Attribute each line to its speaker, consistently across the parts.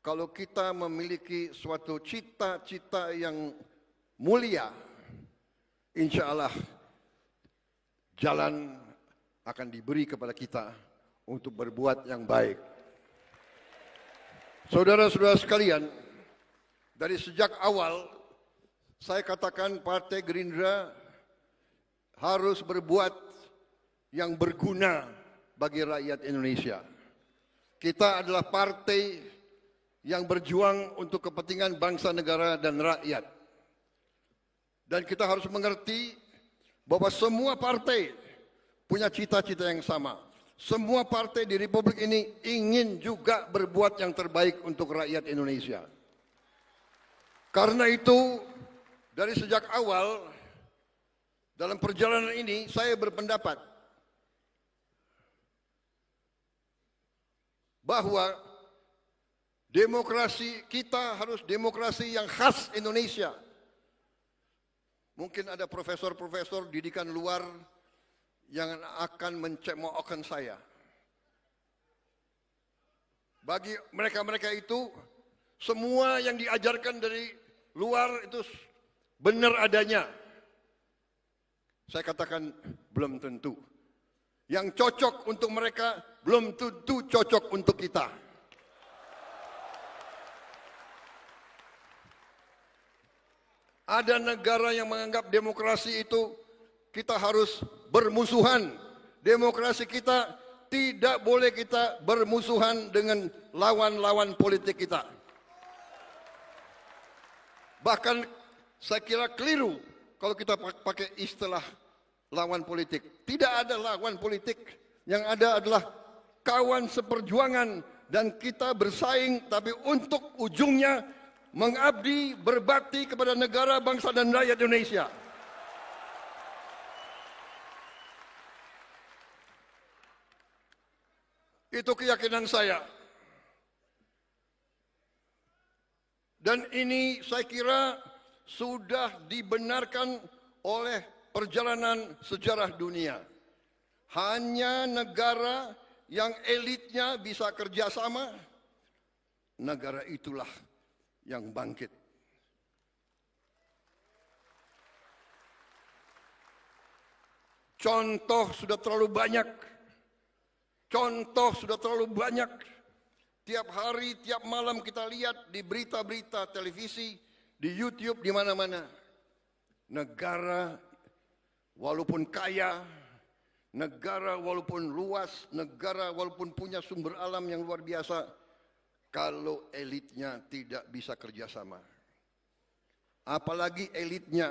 Speaker 1: kalau kita memiliki suatu cita-cita yang mulia, insya Allah jalan akan diberi kepada kita untuk berbuat yang baik. Saudara-saudara sekalian, dari sejak awal saya katakan Partai Gerindra harus berbuat yang berguna bagi rakyat Indonesia. Kita adalah partai yang berjuang untuk kepentingan bangsa, negara, dan rakyat. Dan kita harus mengerti bahwa semua partai punya cita-cita yang sama. Semua partai di Republik ini ingin juga berbuat yang terbaik untuk rakyat Indonesia. Karena itu, dari sejak awal, dalam perjalanan ini saya berpendapat bahwa demokrasi kita harus demokrasi yang khas Indonesia. Mungkin ada profesor-profesor didikan luar yang akan mencemoohkan saya. Bagi mereka-mereka itu, semua yang diajarkan dari luar itu benar adanya. Saya katakan belum tentu. Yang cocok untuk mereka belum tentu cocok untuk kita. Ada negara yang menganggap demokrasi itu kita harus bermusuhan. Demokrasi kita tidak boleh kita bermusuhan dengan lawan-lawan politik kita. Bahkan saya kira keliru kalau kita pakai istilah lawan politik. Tidak ada lawan politik, yang ada adalah kawan seperjuangan dan kita bersaing tapi untuk ujungnya mengabdi, berbakti kepada negara, bangsa dan rakyat Indonesia. Itu keyakinan saya. Dan ini saya kira sudah dibenarkan oleh perjalanan sejarah dunia. Hanya negara yang elitnya bisa kerjasama, negara itulah yang bangkit. Contoh sudah terlalu banyak. Contoh sudah terlalu banyak. Tiap hari, tiap malam kita lihat di berita-berita televisi, di YouTube, di mana-mana. Negara walaupun kaya, negara walaupun luas, negara walaupun punya sumber alam yang luar biasa, kalau elitnya tidak bisa kerjasama. Apalagi elitnya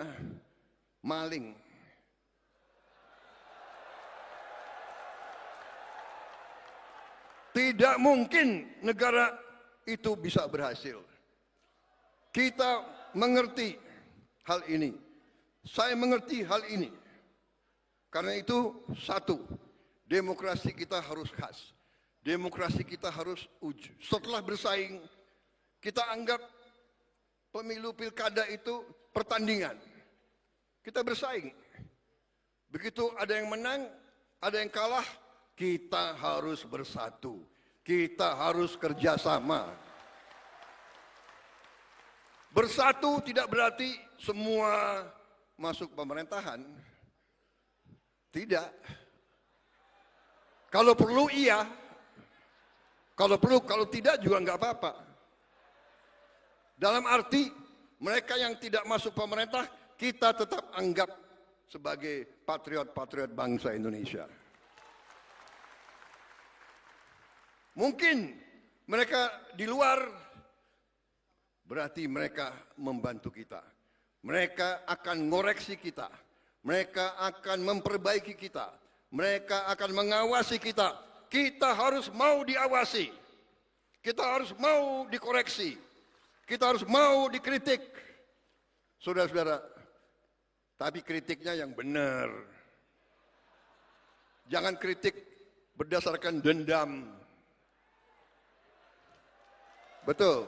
Speaker 1: maling. Tidak mungkin negara itu bisa berhasil. Kita mengerti hal ini. Saya mengerti hal ini. Karena itu, satu, demokrasi kita harus khas. Demokrasi kita harus uji. Setelah bersaing, kita anggap pemilu pilkada itu pertandingan. Kita bersaing. Begitu ada yang menang, ada yang kalah, kita harus bersatu. Kita harus kerjasama. Bersatu tidak berarti semua masuk pemerintahan. Tidak. Kalau perlu iya. Kalau perlu, kalau tidak juga nggak apa-apa. Dalam arti mereka yang tidak masuk pemerintah, kita tetap anggap sebagai patriot-patriot bangsa Indonesia. Mungkin mereka di luar, berarti mereka membantu kita. Mereka akan ngoreksi kita. Mereka akan memperbaiki kita. Mereka akan mengawasi kita. Kita harus mau diawasi. Kita harus mau dikoreksi. Kita harus mau dikritik. Saudara-saudara, tapi kritiknya yang benar. Jangan kritik berdasarkan dendam. Betul.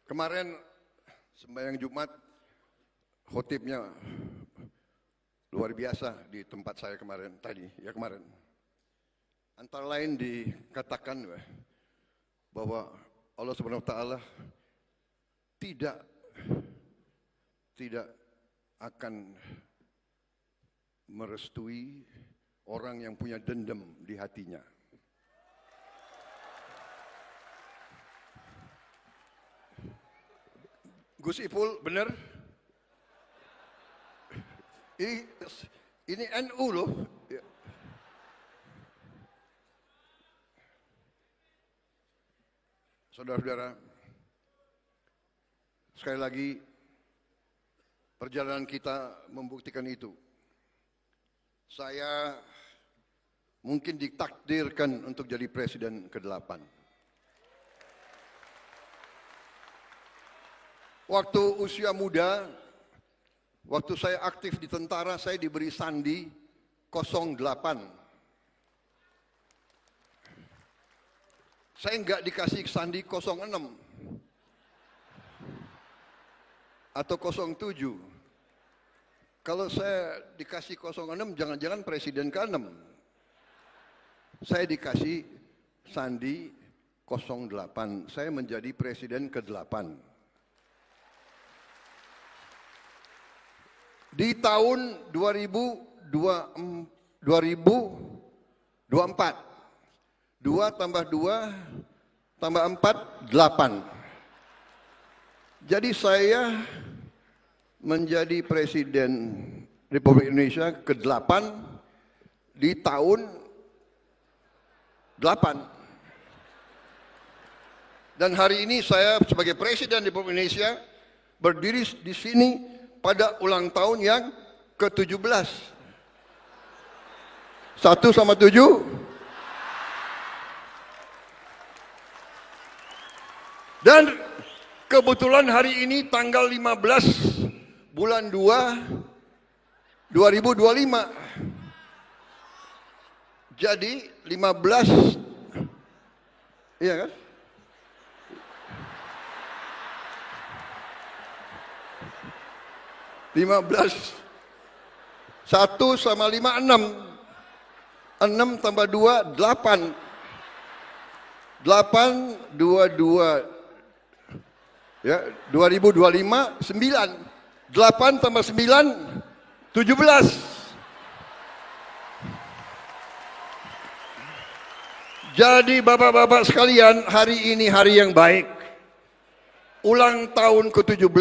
Speaker 1: Kemarin sembahyang Jumat, khotibnya luar biasa di tempat saya kemarin, tadi, ya kemarin. Antara lain dikatakan bahwa Allah Subhanahu wa taala tidak akan merestui orang yang punya dendam di hatinya. Gus Ipul, benar? Ini NU loh. Saudara-saudara, sekali lagi perjalanan kita membuktikan itu. Saya mungkin ditakdirkan untuk jadi presiden ke-8. Waktu usia muda, waktu saya aktif di tentara, saya diberi sandi 08. Saya enggak dikasih sandi 06 atau 07. Kalau saya dikasih 06, jangan-jangan presiden ke-6. Saya dikasih sandi 08. Saya menjadi presiden ke-8. Di tahun 2024, 2 tambah 2 tambah 4, 8. Jadi saya menjadi presiden Republik Indonesia ke-8 di tahun 8. Dan hari ini saya sebagai presiden Republik Indonesia berdiri di sini pada ulang tahun yang ke-17. 1 sama 7. Dan kebetulan hari ini tanggal 15 bulan 2 2025. Jadi 15, iya kan? Satu sama 5, 6. 6 tambah 2, 8. 8, 22. Ya, 2025, 9. 8 tambah 9, 17. Jadi bapak-bapak sekalian, hari ini hari yang baik. Ulang tahun ke-17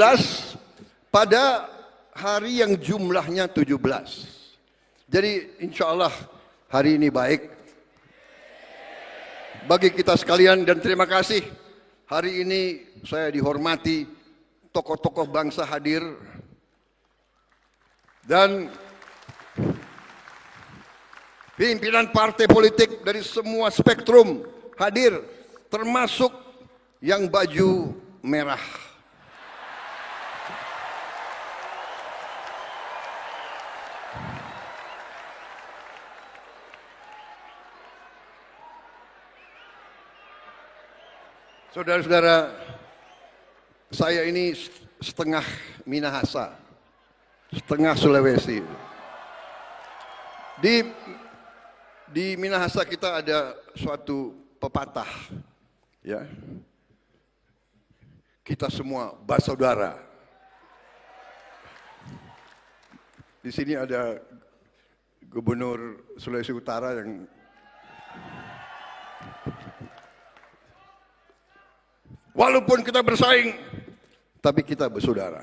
Speaker 1: pada hari yang jumlahnya 17. Jadi insya Allah hari ini baik bagi kita sekalian, dan terima kasih. Hari ini saya dihormati, tokoh-tokoh bangsa hadir, dan pimpinan partai politik dari semua spektrum hadir, termasuk yang baju merah. Saudara-saudara, saya ini setengah Minahasa, setengah Sulawesi. Di Minahasa kita ada suatu pepatah, ya. Kita semua bersaudara. Di sini ada Gubernur Sulawesi Utara yang walaupun kita bersaing, tapi kita bersaudara.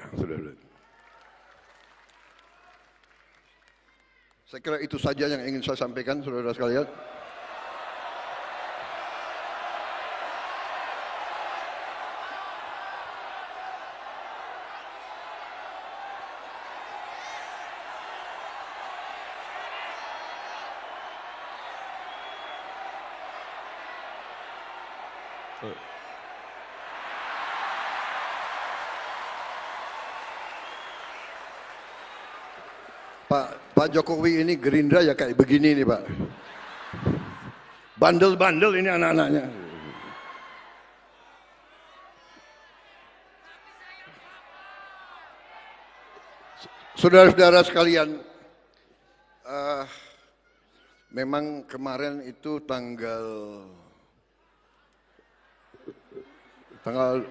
Speaker 1: Saya kira itu saja yang ingin saya sampaikan, saudara sekalian. Pak Jokowi ini Gerindra ya kayak begini nih Pak. Bandel-bandel ini anak-anaknya. Saudara-saudara sekalian, memang kemarin itu tanggal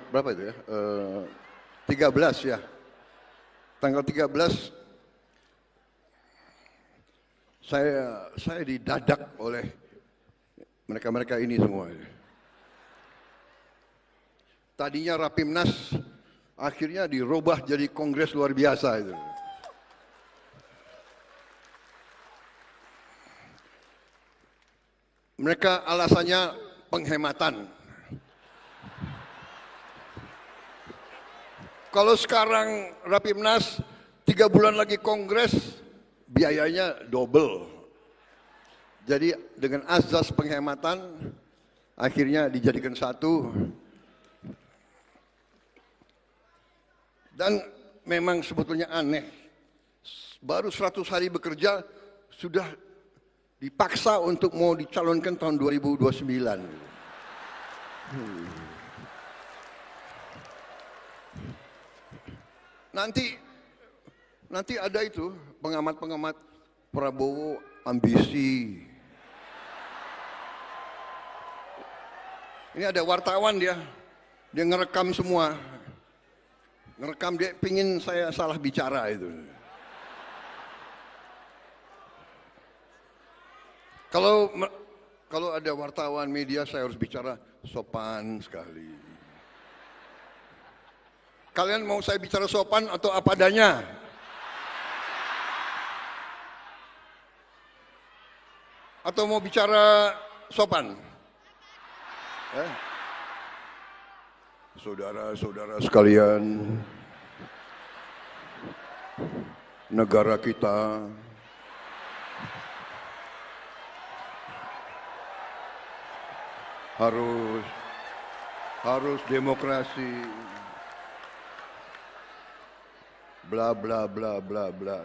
Speaker 1: berapa itu ya? 13 ya. Tanggal 13 saya didadak oleh mereka-mereka ini semua. Tadinya Rapimnas akhirnya dirubah jadi kongres luar biasa itu. Mereka alasannya penghematan. Kalau sekarang Rapimnas 3 bulan lagi kongres, biayanya double. Jadi dengan azas penghematan, akhirnya dijadikan satu. Dan memang sebetulnya aneh, baru 100 hari bekerja, sudah dipaksa untuk mau dicalonkan tahun 2029. Nanti ada itu pengamat-pengamat Prabowo ambisi. Ini ada wartawan dia ngerekam semua, ngerekam dia pingin saya salah bicara itu. Kalau ada wartawan media saya harus bicara sopan sekali. Kalian mau saya bicara sopan atau apa adanya? Atau mau bicara sopan? Saudara-saudara sekalian, negara kita harus demokrasi. Bla bla bla bla bla.